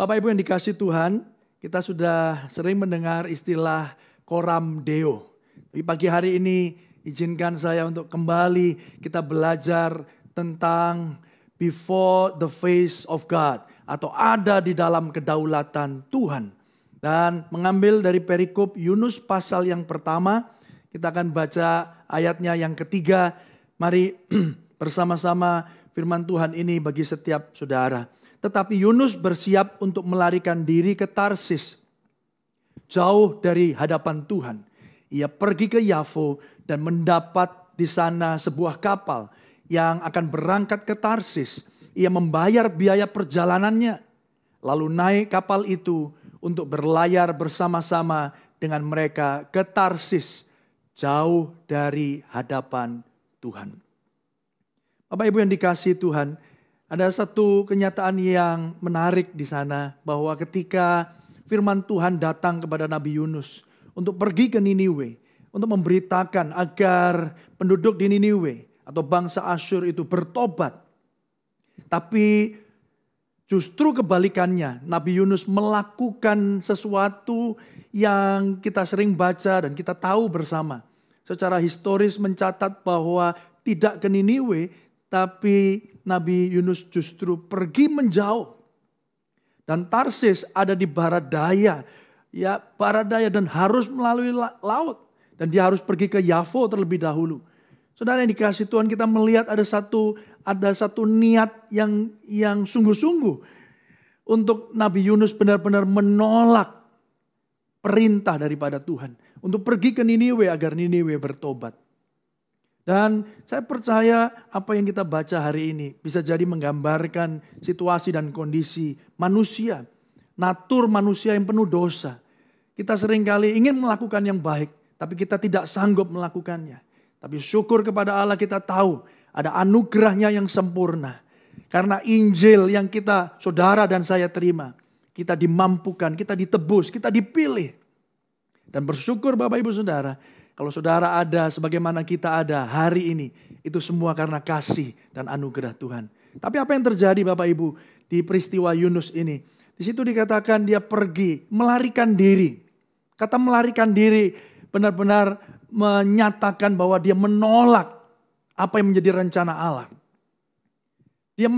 Bapak Ibu yang dikasihi Tuhan, kita sudah sering mendengar istilah Coram Deo. Tapi pagi hari ini izinkan saya untuk kembali kita belajar tentang before the face of God, atau ada di dalam kedaulatan Tuhan. Dan mengambil dari perikop Yunus pasal yang pertama, kita akan baca ayatnya yang ketiga. Mari bersama-sama firman Tuhan ini bagi setiap saudara. Tetapi Yunus bersiap untuk melarikan diri ke Tarsis, jauh dari hadapan Tuhan. Ia pergi ke Yafo dan mendapat di sana sebuah kapal yang akan berangkat ke Tarsis. Ia membayar biaya perjalanannya, lalu naik kapal itu untuk berlayar bersama-sama dengan mereka ke Tarsis, jauh dari hadapan Tuhan. Bapak Ibu yang dikasihi Tuhan, ada satu kenyataan yang menarik di sana, bahwa ketika firman Tuhan datang kepada Nabi Yunus untuk pergi ke Niniwe, untuk memberitakan agar penduduk di Niniwe atau bangsa Asyur itu bertobat. Tapi justru kebalikannya, Nabi Yunus melakukan sesuatu yang kita sering baca dan kita tahu bersama. Secara historis mencatat bahwa tidak ke Niniwe, tapi Nabi Yunus justru pergi menjauh. Dan Tarsis ada di barat daya. Ya, barat daya dan harus melalui laut. Dan dia harus pergi ke Yafo terlebih dahulu. Saudara yang dikasihi Tuhan, kita melihat ada satu niat yang sungguh-sungguh untuk Nabi Yunus benar-benar menolak perintah daripada Tuhan untuk pergi ke Niniwe agar Niniwe bertobat. Dan saya percaya apa yang kita baca hari ini bisa jadi menggambarkan situasi dan kondisi manusia, natur manusia yang penuh dosa. Kita seringkali ingin melakukan yang baik, tapi kita tidak sanggup melakukannya. Tapi syukur kepada Allah, kita tahu ada anugerahnya yang sempurna. Karena Injil yang kita, saudara dan saya terima, kita dimampukan, kita ditebus, kita dipilih. Dan bersyukur Bapak Ibu Saudara, kalau saudara ada sebagaimana kita ada hari ini, itu semua karena kasih dan anugerah Tuhan. Tapi apa yang terjadi Bapak Ibu di peristiwa Yunus ini? Di situ dikatakan dia pergi melarikan diri. Kata melarikan diri benar-benar menyatakan bahwa dia menolak apa yang menjadi rencana Allah. Dia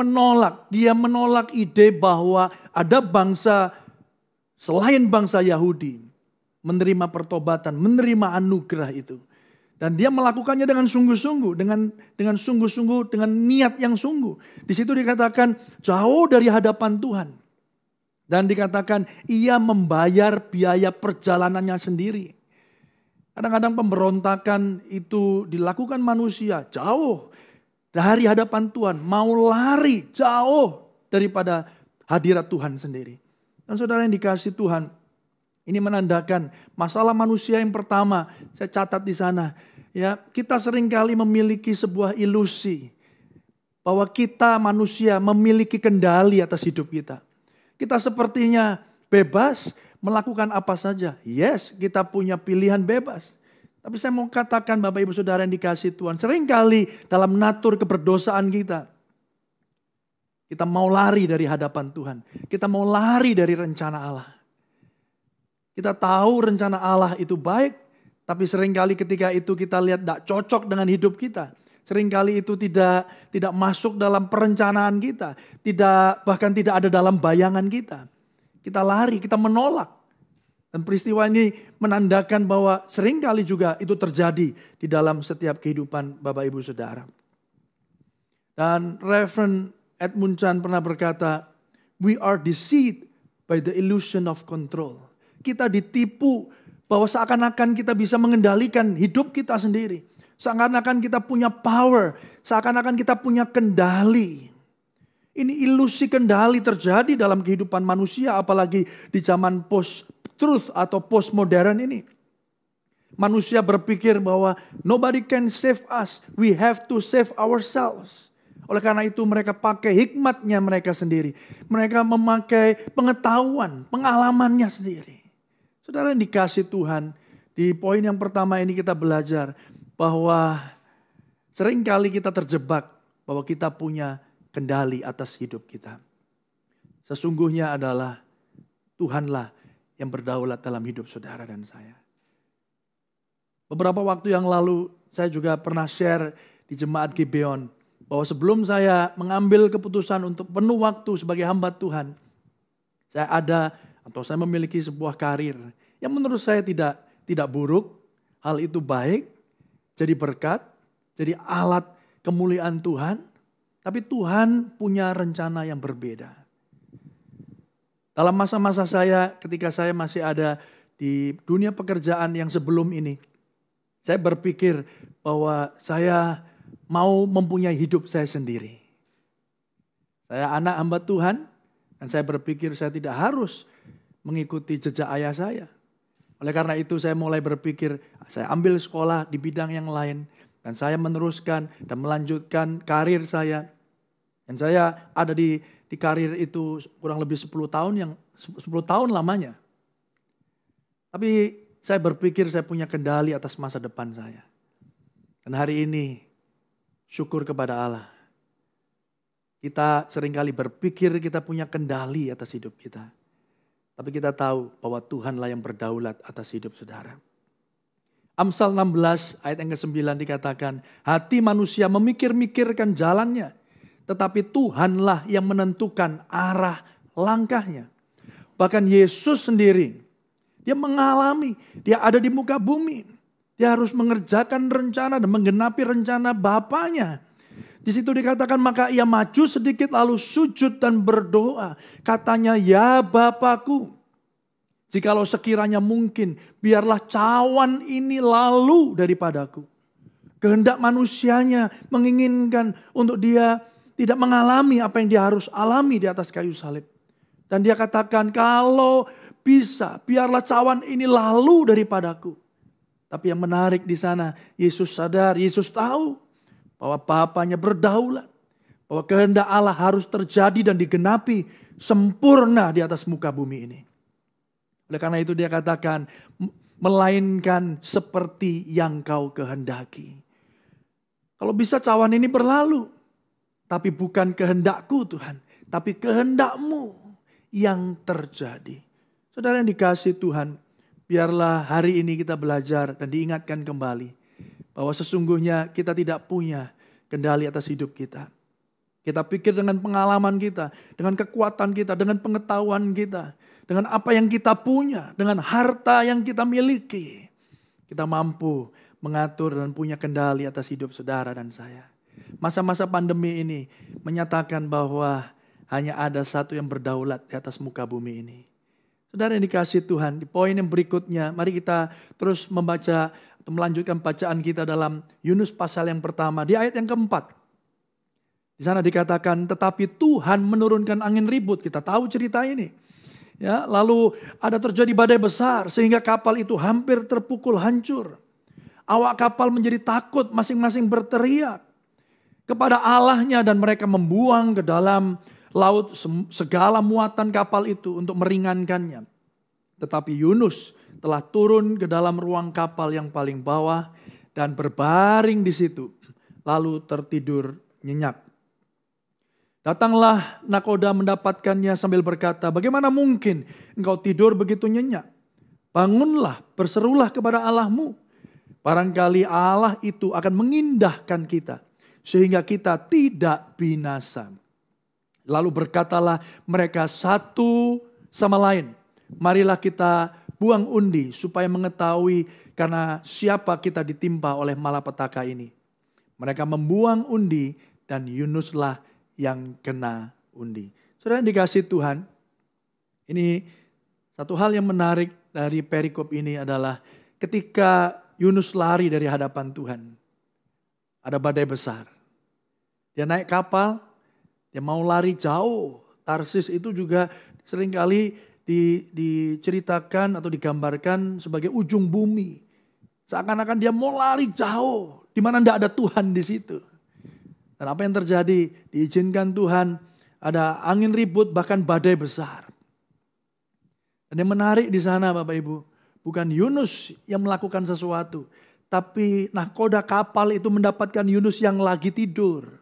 menolak ide bahwa ada bangsa selain bangsa Yahudi menerima pertobatan, menerima anugerah itu. Dan dia melakukannya dengan sungguh-sungguh, dengan sungguh-sungguh, dengan niat yang sungguh. Di situ dikatakan jauh dari hadapan Tuhan. Dan dikatakan ia membayar biaya perjalanannya sendiri. Kadang-kadang pemberontakan itu dilakukan manusia jauh dari hadapan Tuhan. Mau lari jauh daripada hadirat Tuhan sendiri. Dan saudara yang dikasihi Tuhan, ini menandakan masalah manusia yang pertama, saya catat di sana. Ya, kita seringkali memiliki sebuah ilusi bahwa kita manusia memiliki kendali atas hidup kita. Kita sepertinya bebas melakukan apa saja. Yes, kita punya pilihan bebas. Tapi saya mau katakan Bapak Ibu Saudara yang dikasihi Tuhan, seringkali dalam natur keberdosaan kita mau lari dari hadapan Tuhan. Kita mau lari dari rencana Allah. Kita tahu rencana Allah itu baik, tapi seringkali ketika itu kita lihat tidak cocok dengan hidup kita. Seringkali itu tidak masuk dalam perencanaan kita, bahkan tidak ada dalam bayangan kita. Kita lari, kita menolak. Dan peristiwa ini menandakan bahwa seringkali juga itu terjadi di dalam setiap kehidupan Bapak Ibu Saudara. Dan Reverend Edmund Chan pernah berkata, we are deceived by the illusion of control. Kita ditipu bahwa seakan-akan kita bisa mengendalikan hidup kita sendiri. Seakan-akan kita punya power, seakan-akan kita punya kendali. Ini ilusi kendali terjadi dalam kehidupan manusia, apalagi di zaman post-truth atau post-modern ini. Manusia berpikir bahwa nobody can save us, we have to save ourselves. Oleh karena itu mereka pakai hikmatnya mereka sendiri. Mereka memakai pengetahuan, pengalamannya sendiri. Saudara yang dikasihi Tuhan, di poin yang pertama ini kita belajar bahwa seringkali kita terjebak bahwa kita punya kendali atas hidup kita. Sesungguhnya adalah Tuhanlah yang berdaulat dalam hidup saudara dan saya. Beberapa waktu yang lalu saya juga pernah share di Jemaat Gibeon bahwa sebelum saya mengambil keputusan untuk penuh waktu sebagai hamba Tuhan, saya memiliki sebuah karir yang menurut saya tidak buruk. Hal itu baik, jadi berkat, jadi alat kemuliaan Tuhan. Tapi Tuhan punya rencana yang berbeda. Dalam masa-masa saya ketika saya masih ada di dunia pekerjaan yang sebelum ini, saya berpikir bahwa saya mau mempunyai hidup saya sendiri. Saya anak hamba Tuhan dan saya berpikir saya tidak harus mengikuti jejak ayah saya. Oleh karena itu saya mulai berpikir, saya ambil sekolah di bidang yang lain. Dan saya meneruskan dan melanjutkan karir saya. Dan saya ada di karir itu kurang lebih 10 tahun lamanya. Tapi saya berpikir saya punya kendali atas masa depan saya. Dan hari ini syukur kepada Allah. Kita seringkali berpikir kita punya kendali atas hidup kita. Tapi kita tahu bahwa Tuhanlah yang berdaulat atas hidup saudara. Amsal 16 ayat yang ke-9 dikatakan, hati manusia memikir-mikirkan jalannya, tetapi Tuhanlah yang menentukan arah langkahnya. Bahkan Yesus sendiri, dia mengalami, dia ada di muka bumi. Dia harus mengerjakan rencana dan menggenapi rencana Bapaknya. Di situ dikatakan maka ia maju sedikit lalu sujud dan berdoa. Katanya, ya Bapakku, jikalau sekiranya mungkin biarlah cawan ini lalu daripadaku. Kehendak manusianya menginginkan untuk dia tidak mengalami apa yang dia harus alami di atas kayu salib. Dan dia katakan kalau bisa biarlah cawan ini lalu daripadaku. Tapi yang menarik di sana Yesus sadar, Yesus tahu bahwa Bapaknya berdaulat. Bahwa kehendak Allah harus terjadi dan digenapi sempurna di atas muka bumi ini. Oleh karena itu dia katakan, melainkan seperti yang kau kehendaki. Kalau bisa cawan ini berlalu. Tapi bukan kehendakku Tuhan. Tapi kehendakmu yang terjadi. Saudara yang dikasihi Tuhan, biarlah hari ini kita belajar dan diingatkan kembali. Bahwa sesungguhnya kita tidak punya kendali atas hidup kita. Kita pikir dengan pengalaman kita, dengan kekuatan kita, dengan pengetahuan kita, dengan apa yang kita punya, dengan harta yang kita miliki. Kita mampu mengatur dan punya kendali atas hidup saudara dan saya. Masa-masa pandemi ini menyatakan bahwa hanya ada satu yang berdaulat di atas muka bumi ini. Saudara yang dikasihi Tuhan, di poin yang berikutnya, mari kita terus membaca atau melanjutkan bacaan kita dalam Yunus pasal yang pertama di ayat yang keempat. Di sana dikatakan, tetapi Tuhan menurunkan angin ribut. Kita tahu cerita ini. Ya, lalu ada terjadi badai besar sehingga kapal itu hampir terpukul hancur. Awak kapal menjadi takut, masing-masing berteriak kepada Allahnya dan mereka membuang ke dalam laut segala muatan kapal itu untuk meringankannya. Tetapi Yunus telah turun ke dalam ruang kapal yang paling bawah dan berbaring di situ, lalu tertidur nyenyak. Datanglah nakoda mendapatkannya sambil berkata, bagaimana mungkin engkau tidur begitu nyenyak? Bangunlah, berserulah kepada Allahmu. Barangkali Allah itu akan mengindahkan kita, sehingga kita tidak binasa. Lalu berkatalah mereka satu sama lain, marilah kita buang undi supaya mengetahui karena siapa kita ditimpa oleh malapetaka ini. Mereka membuang undi dan Yunuslah yang kena undi. Saudara yang dikasihi Tuhan, ini satu hal yang menarik dari perikop ini adalah ketika Yunus lari dari hadapan Tuhan. Ada badai besar. Dia naik kapal, dia mau lari jauh. Tarsis itu juga seringkali diceritakan atau digambarkan sebagai ujung bumi. Seakan-akan dia mau lari jauh, di mana tidak ada Tuhan di situ. Dan apa yang terjadi? Diizinkan Tuhan, ada angin ribut bahkan badai besar. Dan yang menarik di sana Bapak Ibu, bukan Yunus yang melakukan sesuatu, tapi nahkoda kapal itu mendapatkan Yunus yang lagi tidur.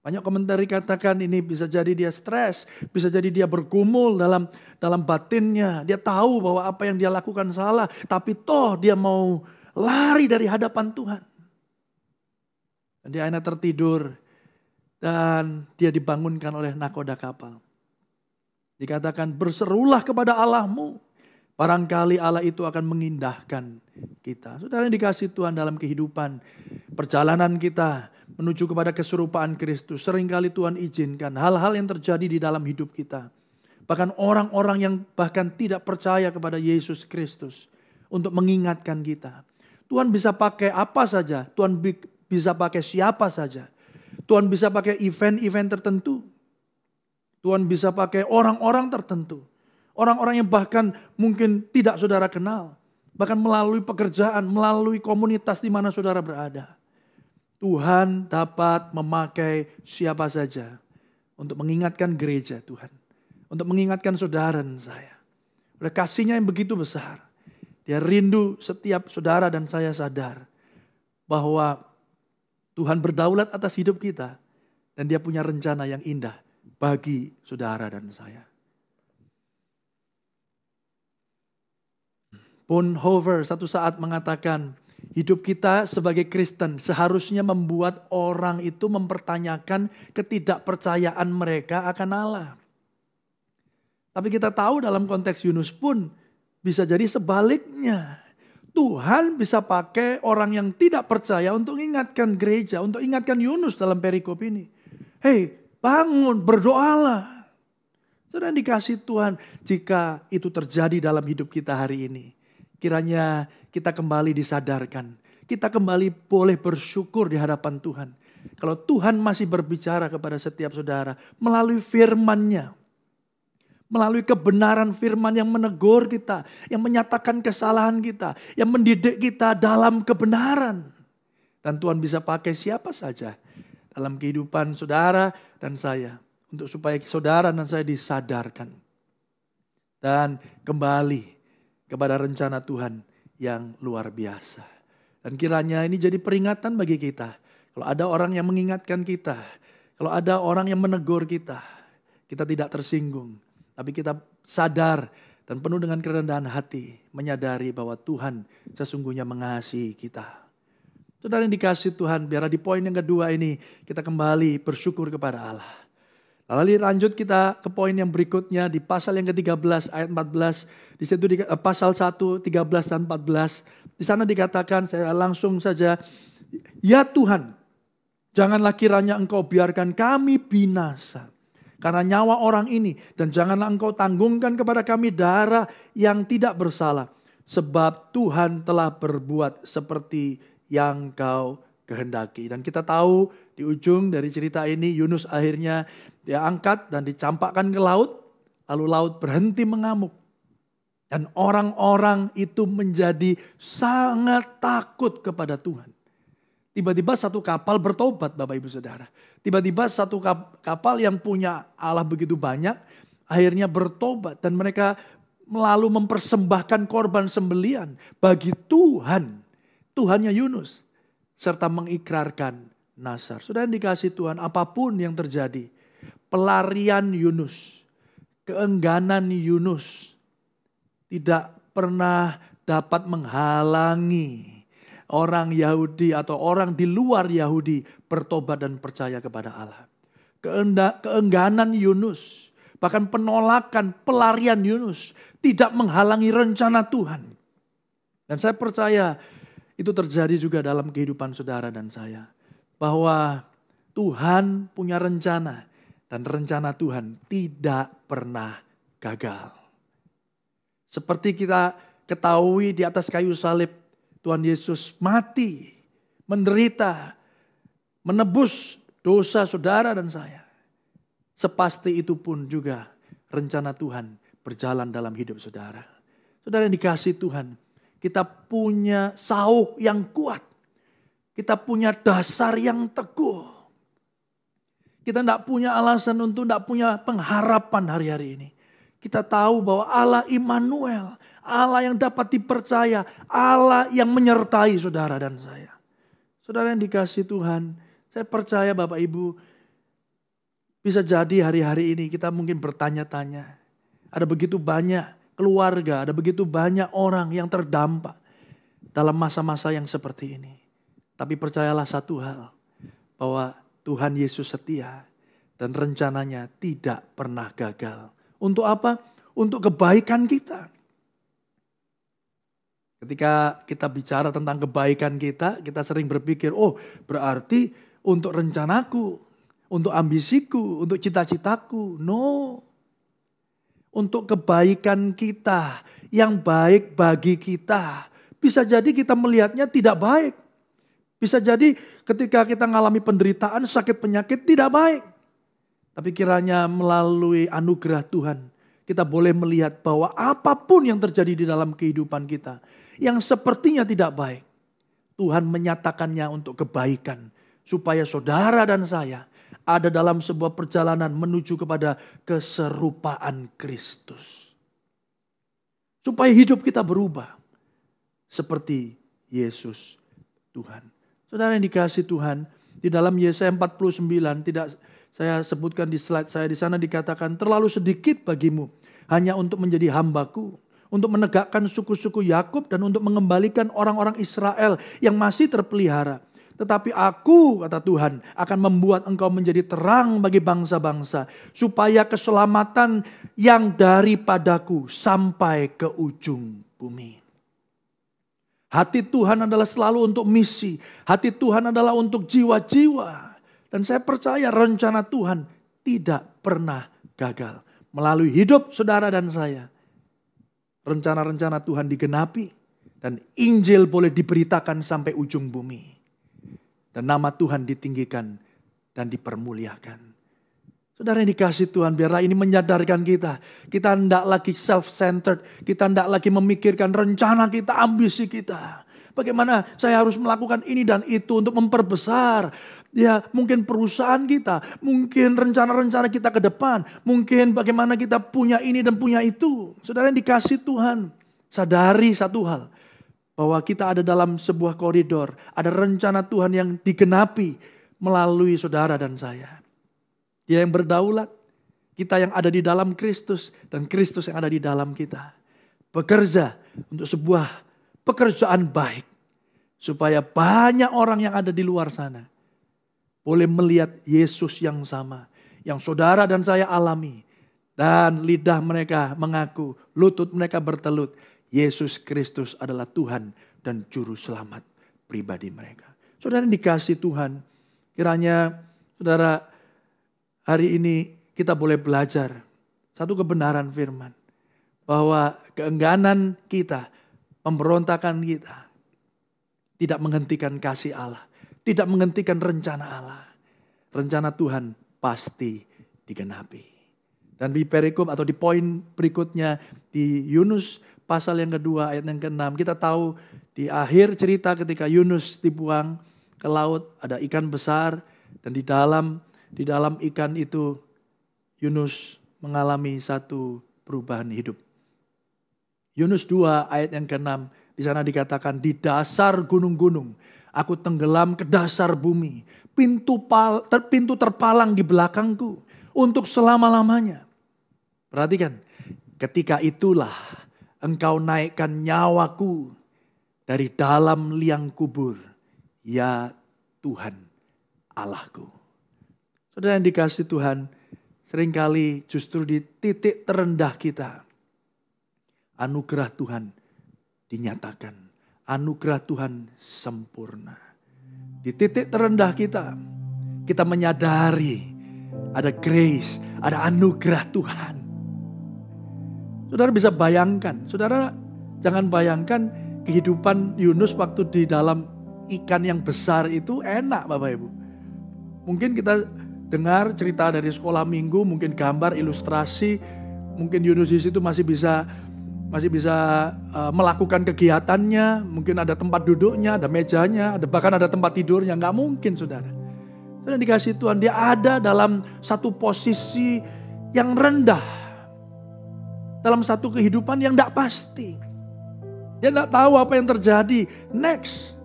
Banyak komentari katakan ini bisa jadi dia stres, bisa jadi dia bergumul dalam batinnya. Dia tahu bahwa apa yang dia lakukan salah, tapi toh dia mau lari dari hadapan Tuhan. Dan dia akhirnya tertidur dan dia dibangunkan oleh nakoda kapal. Dikatakan berserulah kepada Allahmu. Barangkali Allah itu akan mengindahkan kita. Saudara yang dikasihi Tuhan dalam kehidupan, perjalanan kita menuju kepada keserupaan Kristus. Seringkali Tuhan izinkan hal-hal yang terjadi di dalam hidup kita. Bahkan orang-orang yang bahkan tidak percaya kepada Yesus Kristus. Untuk mengingatkan kita. Tuhan bisa pakai apa saja. Tuhan bisa pakai siapa saja. Tuhan bisa pakai event-event tertentu. Tuhan bisa pakai orang-orang tertentu. Orang-orang yang bahkan mungkin tidak saudara kenal. Bahkan melalui pekerjaan, melalui komunitas di mana saudara berada. Tuhan dapat memakai siapa saja untuk mengingatkan gereja Tuhan. Untuk mengingatkan saudara dan saya. Oleh kasih-Nya yang begitu besar. Dia rindu setiap saudara dan saya sadar bahwa Tuhan berdaulat atas hidup kita. Dan dia punya rencana yang indah bagi saudara dan saya. Bonhoeffer satu saat mengatakan, hidup kita sebagai Kristen seharusnya membuat orang itu mempertanyakan ketidakpercayaan mereka akan Allah. Tapi kita tahu dalam konteks Yunus pun bisa jadi sebaliknya. Tuhan bisa pakai orang yang tidak percaya untuk ingatkan gereja, untuk ingatkan Yunus dalam perikop ini. Hei, bangun, berdoalah. Saudara dikasih Tuhan, jika itu terjadi dalam hidup kita hari ini, kiranya kita kembali disadarkan. Kita kembali boleh bersyukur di hadapan Tuhan. Kalau Tuhan masih berbicara kepada setiap saudara melalui firman-Nya. Melalui kebenaran firman yang menegur kita. Yang menyatakan kesalahan kita. Yang mendidik kita dalam kebenaran. Dan Tuhan bisa pakai siapa saja dalam kehidupan saudara dan saya. Untuk supaya saudara dan saya disadarkan. Dan kembali kepada rencana Tuhan yang luar biasa. Dan kiranya ini jadi peringatan bagi kita. Kalau ada orang yang mengingatkan kita. Kalau ada orang yang menegur kita. Kita tidak tersinggung. Tapi kita sadar dan penuh dengan kerendahan hati. Menyadari bahwa Tuhan sesungguhnya mengasihi kita. Saudara yang dikasihi Tuhan, biar di poin yang kedua ini kita kembali bersyukur kepada Allah. Lalu lanjut kita ke poin yang berikutnya di pasal yang ke-13 ayat 14. Di situ pasal 1, 13 dan 14. Di sana dikatakan, saya langsung saja. Ya Tuhan, janganlah kiranya Engkau biarkan kami binasa karena nyawa orang ini. Dan janganlah Engkau tanggungkan kepada kami darah yang tidak bersalah. Sebab Tuhan telah berbuat seperti yang Kau kehendaki. Dan kita tahu di ujung dari cerita ini Yunus akhirnya dia angkat dan dicampakkan ke laut. Lalu laut berhenti mengamuk. Dan orang-orang itu menjadi sangat takut kepada Tuhan. Tiba-tiba satu kapal bertobat Bapak Ibu Saudara. Tiba-tiba satu kapal yang punya Allah begitu banyak. Akhirnya bertobat dan mereka lalu mempersembahkan korban sembelian bagi Tuhan. Tuhannya Yunus. Serta mengikrarkan Nazar. Saudara yang dikasihi Tuhan, apapun yang terjadi. Pelarian Yunus. Keengganan Yunus. Tidak pernah dapat menghalangi orang Yahudi atau orang di luar Yahudi bertobat dan percaya kepada Allah. Keengganan Yunus, bahkan penolakan, pelarian Yunus tidak menghalangi rencana Tuhan. Dan saya percaya itu terjadi juga dalam kehidupan saudara dan saya. Bahwa Tuhan punya rencana dan rencana Tuhan tidak pernah gagal. Seperti kita ketahui di atas kayu salib, Tuhan Yesus mati, menderita, menebus dosa saudara dan saya. Sepasti itu pun juga rencana Tuhan berjalan dalam hidup saudara. Saudara yang dikasihi Tuhan, kita punya sauq yang kuat. Kita punya dasar yang teguh. Kita tidak punya alasan untuk tidak punya pengharapan hari-hari ini. Kita tahu bahwa Allah Immanuel, Allah yang dapat dipercaya, Allah yang menyertai saudara dan saya. Saudara yang dikasihi Tuhan, saya percaya Bapak Ibu, Bisa jadi hari-hari ini kita mungkin bertanya-tanya. Ada begitu banyak keluarga, ada begitu banyak orang yang terdampak dalam masa-masa yang seperti ini. Tapi percayalah satu hal, bahwa Tuhan Yesus setia dan rencananya tidak pernah gagal. Untuk apa? Untuk kebaikan kita. Ketika kita bicara tentang kebaikan kita sering berpikir, oh berarti untuk rencanaku, untuk ambisiku, untuk cita-citaku. No. Untuk kebaikan kita, yang baik bagi kita. Bisa jadi kita melihatnya tidak baik. Bisa jadi ketika kita mengalami penderitaan, sakit penyakit tidak baik. Tapi kiranya melalui anugerah Tuhan, kita boleh melihat bahwa apapun yang terjadi di dalam kehidupan kita, yang sepertinya tidak baik, Tuhan menyatakannya untuk kebaikan. Supaya saudara dan saya ada dalam sebuah perjalanan menuju kepada keserupaan Kristus. Supaya hidup kita berubah seperti Yesus Tuhan. Saudara yang dikasihi Tuhan, di dalam Yesaya 49, tidak saya sebutkan di slide saya, di sana dikatakan terlalu sedikit bagimu hanya untuk menjadi hambaku, untuk menegakkan suku-suku Yakub dan untuk mengembalikan orang-orang Israel yang masih terpelihara. Tetapi aku, kata Tuhan, akan membuat engkau menjadi terang bagi bangsa-bangsa, supaya keselamatan yang daripadaku sampai ke ujung bumi. Hati Tuhan adalah selalu untuk misi. Hati Tuhan adalah untuk jiwa-jiwa. Dan saya percaya rencana Tuhan tidak pernah gagal. Melalui hidup saudara dan saya, rencana-rencana Tuhan digenapi. Dan Injil boleh diberitakan sampai ujung bumi. Dan nama Tuhan ditinggikan dan dipermuliakan. Saudara yang dikasihi Tuhan, biarlah ini menyadarkan kita. Kita tidak lagi self-centered. Kita tidak lagi memikirkan rencana kita, ambisi kita. Bagaimana saya harus melakukan ini dan itu untuk memperbesar. Ya mungkin perusahaan kita, mungkin rencana-rencana kita ke depan. Mungkin bagaimana kita punya ini dan punya itu. Saudara yang dikasihi Tuhan, sadari satu hal. Bahwa kita ada dalam sebuah koridor. Ada rencana Tuhan yang digenapi melalui saudara dan saya. Dia yang berdaulat, kita yang ada di dalam Kristus, dan Kristus yang ada di dalam kita. Bekerja untuk sebuah pekerjaan baik. Supaya banyak orang yang ada di luar sana boleh melihat Yesus yang sama. Yang saudara dan saya alami. Dan lidah mereka mengaku, lutut mereka bertelut. Yesus Kristus adalah Tuhan dan Juru Selamat pribadi mereka. Saudara yang dikasihi Tuhan, kiranya saudara hari ini kita boleh belajar satu kebenaran firman. Bahwa keengganan kita, pemberontakan kita tidak menghentikan kasih Allah. Tidak menghentikan rencana Allah. Rencana Tuhan pasti digenapi. Dan di perikop atau di poin berikutnya di Yunus pasal yang kedua ayat yang ke-6. Kita tahu di akhir cerita ketika Yunus dibuang ke laut ada ikan besar. Dan di dalam ikan itu Yunus mengalami satu perubahan hidup. Yunus 2 ayat yang ke-6. Di sana dikatakan di dasar gunung-gunung aku tenggelam ke dasar bumi. Pintu terpalang di belakangku untuk selama-lamanya. Perhatikan, ketika itulah engkau naikkan nyawaku dari dalam liang kubur. Ya Tuhan Allahku. Saudara yang dikasihi Tuhan, seringkali justru di titik terendah kita, anugerah Tuhan dinyatakan. Anugerah Tuhan sempurna. Di titik terendah kita, kita menyadari ada grace, ada anugerah Tuhan. Saudara bisa bayangkan, saudara jangan bayangkan kehidupan Yunus waktu di dalam ikan yang besar itu enak Bapak Ibu. Mungkin kita dengar cerita dari sekolah minggu, mungkin gambar, ilustrasi, mungkin Yunus di situ masih bisa melakukan kegiatannya, mungkin ada tempat duduknya, ada mejanya, bahkan ada tempat tidurnya. Nggak mungkin saudara. Saudara dikasih Tuhan, dia ada dalam satu posisi yang rendah. Dalam satu kehidupan yang nggak pasti. Dia nggak tahu apa yang terjadi next.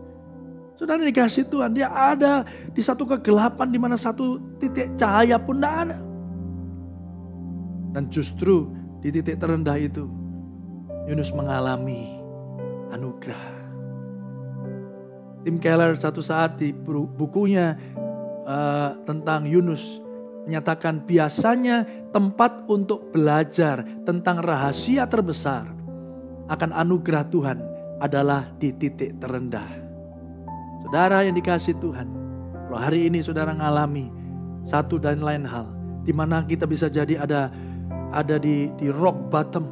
Saudara dikasih Tuhan, dia ada di satu kegelapan di mana satu titik cahaya pun nggak ada. Dan justru di titik terendah itu Yunus mengalami anugerah. Tim Keller satu saat di bukunya tentang Yunus menyatakan biasanya tempat untuk belajar tentang rahasia terbesar akan anugerah Tuhan adalah di titik terendah. Saudara yang dikasihi Tuhan, kalau hari ini saudara mengalami satu dan lain hal, di mana kita bisa jadi ada di rock bottom,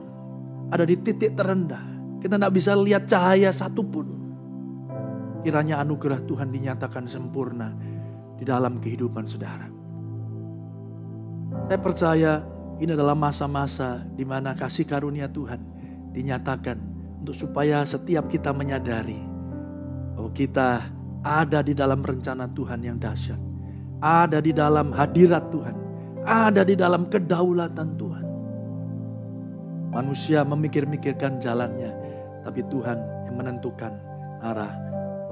ada di titik terendah, kita tidak bisa lihat cahaya satupun. Kiranya anugerah Tuhan dinyatakan sempurna di dalam kehidupan saudara. Saya percaya ini adalah masa-masa di mana kasih karunia Tuhan dinyatakan untuk supaya setiap kita menyadari bahwa kita ada di dalam rencana Tuhan yang dahsyat, ada di dalam hadirat Tuhan, ada di dalam kedaulatan Tuhan. Manusia memikir-mikirkan jalannya, tapi Tuhan yang menentukan arah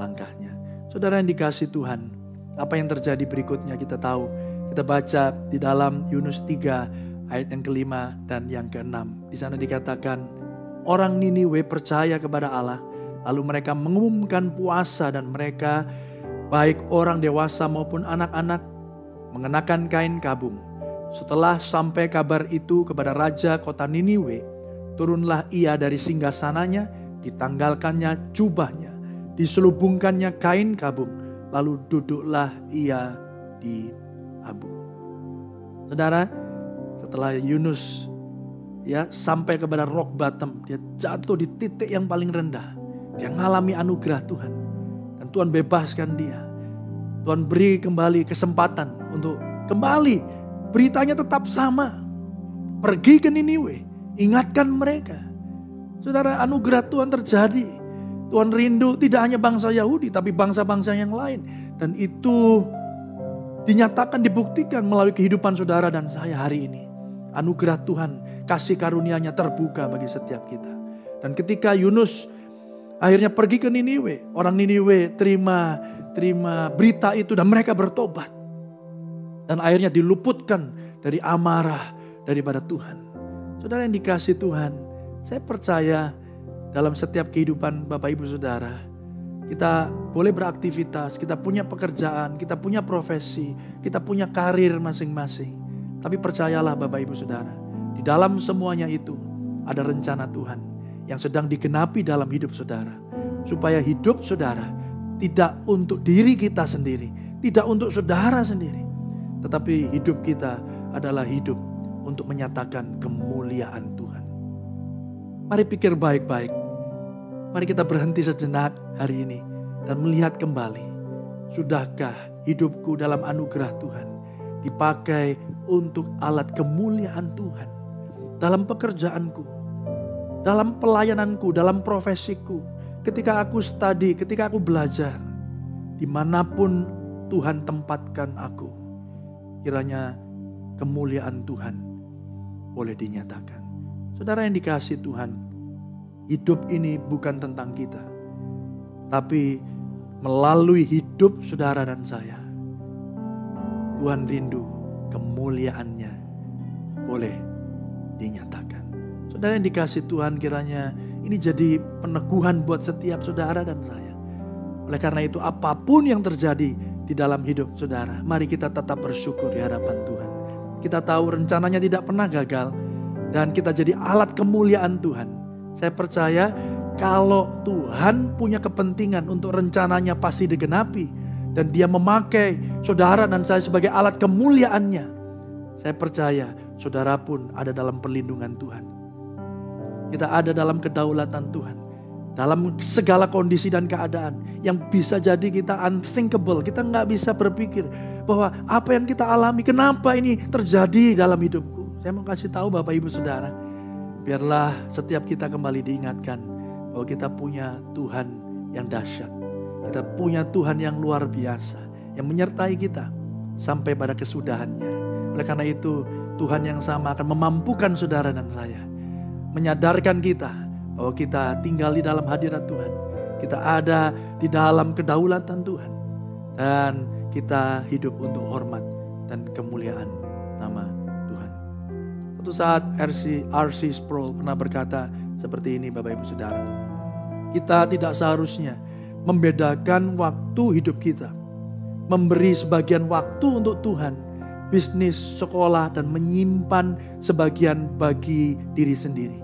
langkahnya. Saudara yang dikasihi Tuhan, apa yang terjadi berikutnya kita tahu. Kita baca di dalam Yunus 3 ayat yang kelima dan yang keenam. Di sana dikatakan, orang Niniwe percaya kepada Allah, lalu mereka mengumumkan puasa dan mereka baik orang dewasa maupun anak-anak mengenakan kain kabung. Setelah sampai kabar itu kepada raja kota Niniwe, turunlah ia dari singgasananya, ditanggalkannya jubahnya, diselubungkannya kain kabung, lalu duduklah ia di abu. Saudara, setelah Yunus sampai kepada rock bottom, dia jatuh di titik yang paling rendah. Dia mengalami anugerah Tuhan dan Tuhan bebaskan dia. Tuhan beri kembali kesempatan untuk kembali. Beritanya tetap sama. Pergi ke Niniwe, ingatkan mereka. Saudara, anugerah Tuhan terjadi. Tuhan rindu tidak hanya bangsa Yahudi, tapi bangsa-bangsa yang lain. Dan itu dinyatakan, dibuktikan melalui kehidupan saudara dan saya hari ini. Anugerah Tuhan, kasih karunia-Nya terbuka bagi setiap kita. Dan ketika Yunus akhirnya pergi ke Niniwe, orang Niniwe terima berita itu dan mereka bertobat. Dan akhirnya diluputkan dari amarah daripada Tuhan. Saudara yang dikasihi Tuhan, saya percaya dalam setiap kehidupan Bapak Ibu Saudara, kita boleh beraktivitas, kita punya pekerjaan, kita punya profesi, kita punya karir masing-masing. Tapi percayalah Bapak Ibu Saudara, di dalam semuanya itu ada rencana Tuhan yang sedang digenapi dalam hidup saudara. Supaya hidup saudara tidak untuk diri kita sendiri, tidak untuk saudara sendiri. Tetapi hidup kita adalah hidup untuk menyatakan kemuliaan Tuhan. Mari pikir baik-baik. Mari kita berhenti sejenak hari ini dan melihat kembali. Sudahkah hidupku dalam anugerah Tuhan dipakai untuk alat kemuliaan Tuhan? Dalam pekerjaanku, dalam pelayananku, dalam profesiku, ketika aku studi, ketika aku belajar, dimanapun Tuhan tempatkan aku, kiranya kemuliaan Tuhan boleh dinyatakan. Saudara yang dikasihi Tuhan, hidup ini bukan tentang kita, tapi melalui hidup saudara dan saya, Tuhan rindu kemuliaan-Nya boleh dinyatakan. Saudara yang dikasihi Tuhan, kiranya ini jadi peneguhan buat setiap saudara dan saya. Oleh karena itu, apapun yang terjadi di dalam hidup saudara, mari kita tetap bersyukur di hadapan Tuhan. Kita tahu rencananya tidak pernah gagal dan kita jadi alat kemuliaan Tuhan. Saya percaya kalau Tuhan punya kepentingan untuk rencananya pasti digenapi. Dan Dia memakai saudara dan saya sebagai alat kemuliaan-Nya. Saya percaya saudara pun ada dalam perlindungan Tuhan. Kita ada dalam kedaulatan Tuhan. Dalam segala kondisi dan keadaan yang bisa jadi kita unthinkable. Kita nggak bisa berpikir bahwa apa yang kita alami, kenapa ini terjadi dalam hidupku. Saya mau kasih tahu Bapak Ibu Saudara. Biarlah setiap kita kembali diingatkan bahwa kita punya Tuhan yang dahsyat. Kita punya Tuhan yang luar biasa, yang menyertai kita sampai pada kesudahannya. Oleh karena itu, Tuhan yang sama akan memampukan saudara dan saya. Menyadarkan kita bahwa kita tinggal di dalam hadirat Tuhan. Kita ada di dalam kedaulatan Tuhan. Dan kita hidup untuk hormat dan kemuliaan nama Tuhan. Suatu Suatu saat R.C. Sproul pernah berkata seperti ini, Bapak Ibu Saudara. Kita tidak seharusnya membedakan waktu hidup kita. Memberi sebagian waktu untuk Tuhan, bisnis, sekolah, dan menyimpan sebagian bagi diri sendiri.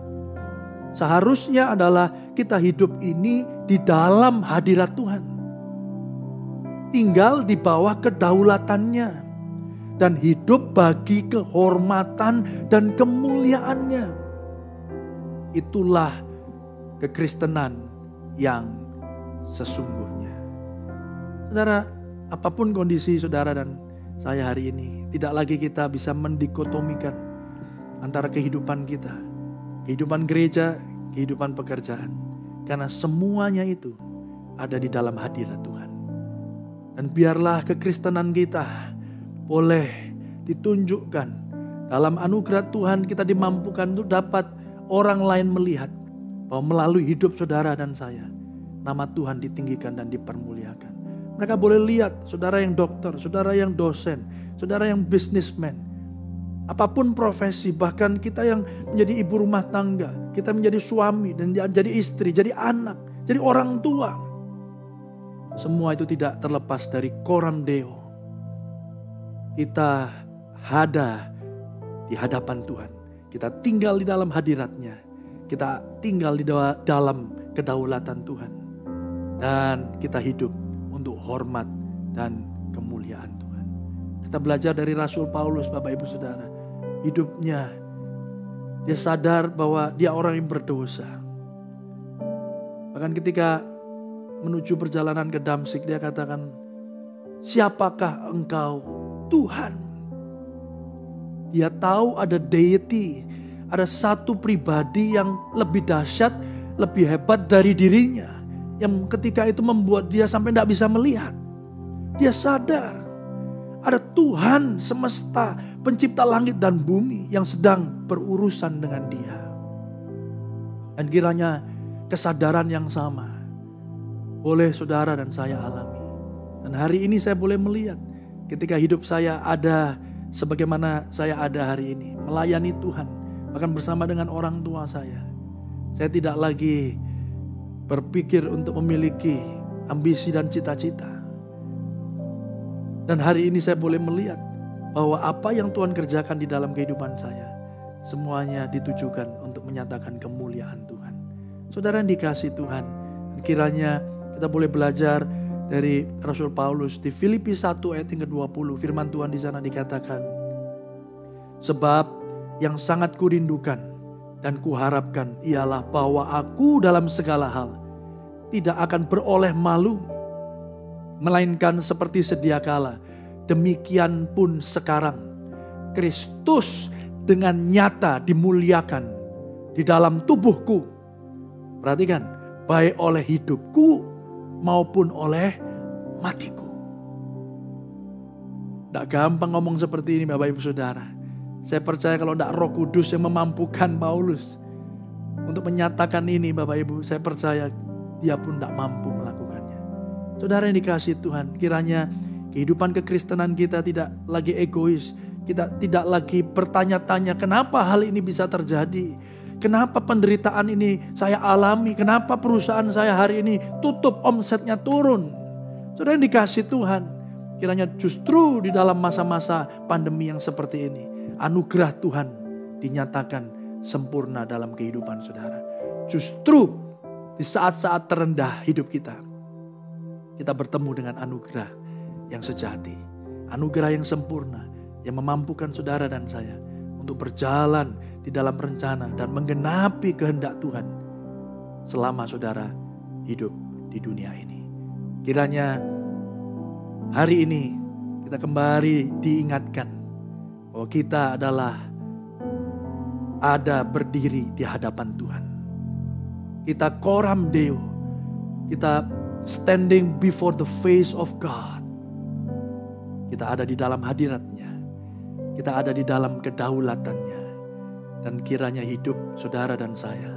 Seharusnya adalah kita hidup ini di dalam hadirat Tuhan. Tinggal di bawah kedaulatannya. Dan hidup bagi kehormatan dan kemuliaannya. Itulah kekristenan yang sesungguhnya. Saudara, apapun kondisi saudara dan saya hari ini, tidak lagi kita bisa mendikotomikan antara kehidupan kita, kehidupan gereja, kehidupan pekerjaan. Karena semuanya itu ada di dalam hadirat Tuhan. Dan biarlah kekristenan kita boleh ditunjukkan dalam anugerah Tuhan, kita dimampukan untuk dapat orang lain melihat bahwa melalui hidup saudara dan saya, nama Tuhan ditinggikan dan dipermuliakan. Mereka boleh lihat saudara yang dokter, saudara yang dosen, saudara yang businessman, apapun profesi, bahkan kita yang menjadi ibu rumah tangga, kita menjadi suami dan jadi istri, jadi anak, jadi orang tua. Semua itu tidak terlepas dari coram Deo. Kita ada di hadapan Tuhan. Kita tinggal di dalam hadiratnya. Kita tinggal di dalam kedaulatan Tuhan. Dan kita hidup untuk hormat dan kemuliaan Tuhan. Kita belajar dari Rasul Paulus, Bapak Ibu Saudara. Hidupnya, dia sadar bahwa dia orang yang berdosa. Bahkan ketika menuju perjalanan ke Damsyik, dia katakan, siapakah engkau Tuhan? Dia tahu ada deity, ada satu pribadi yang lebih dahsyat, lebih hebat dari dirinya, yang ketika itu membuat dia sampai tidak bisa melihat. Dia sadar ada Tuhan semesta, pencipta langit dan bumi yang sedang berurusan dengan dia. Dan kiranya kesadaran yang sama boleh saudara dan saya alami. Dan hari ini saya boleh melihat ketika hidup saya ada sebagaimana saya ada hari ini, melayani Tuhan, bahkan bersama dengan orang tua saya. Saya tidak lagi berpikir untuk memiliki ambisi dan cita-cita. Dan hari ini saya boleh melihat bahwa apa yang Tuhan kerjakan di dalam kehidupan saya, semuanya ditujukan untuk menyatakan kemuliaan Tuhan. Saudara yang dikasihi Tuhan, kiranya kita boleh belajar dari Rasul Paulus di Filipi 1 ayat yang ke-20. Firman Tuhan di sana dikatakan, sebab yang sangat kurindukan dan kuharapkan ialah bahwa aku dalam segala hal tidak akan beroleh malu, melainkan seperti sedia kala, demikian pun sekarang Kristus dengan nyata dimuliakan di dalam tubuhku. Perhatikan, baik oleh hidupku maupun oleh matiku. Tidak gampang ngomong seperti ini Bapak Ibu Saudara. Saya percaya kalau tidak Roh Kudus yang memampukan Paulus untuk menyatakan ini Bapak Ibu, saya percaya dia pun tidak mampu melakukannya. Saudara yang dikasihi Tuhan, kiranya kehidupan kekristenan kita tidak lagi egois. Kita tidak lagi bertanya-tanya kenapa hal ini bisa terjadi. Kenapa penderitaan ini saya alami? Kenapa perusahaan saya hari ini tutup, omsetnya turun? Saudara yang dikasihi Tuhan, kiranya justru di dalam masa-masa pandemi yang seperti ini, anugerah Tuhan dinyatakan sempurna dalam kehidupan saudara. Justru di saat-saat terendah hidup kita, kita bertemu dengan anugerah yang sejati, anugerah yang sempurna, yang memampukan saudara dan saya untuk berjalan di dalam rencana dan menggenapi kehendak Tuhan selama saudara hidup di dunia ini. Kiranya hari ini kita kembali diingatkan bahwa kita adalah ada berdiri di hadapan Tuhan. Kita coram Deo, kita standing before the face of God. Kita ada di dalam hadiratnya, kita ada di dalam kedaulatannya. Dan kiranya hidup saudara dan saya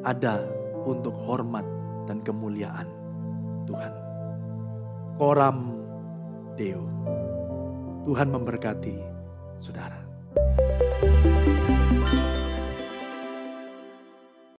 ada untuk hormat dan kemuliaan Tuhan. Coram Deo. Tuhan memberkati saudara.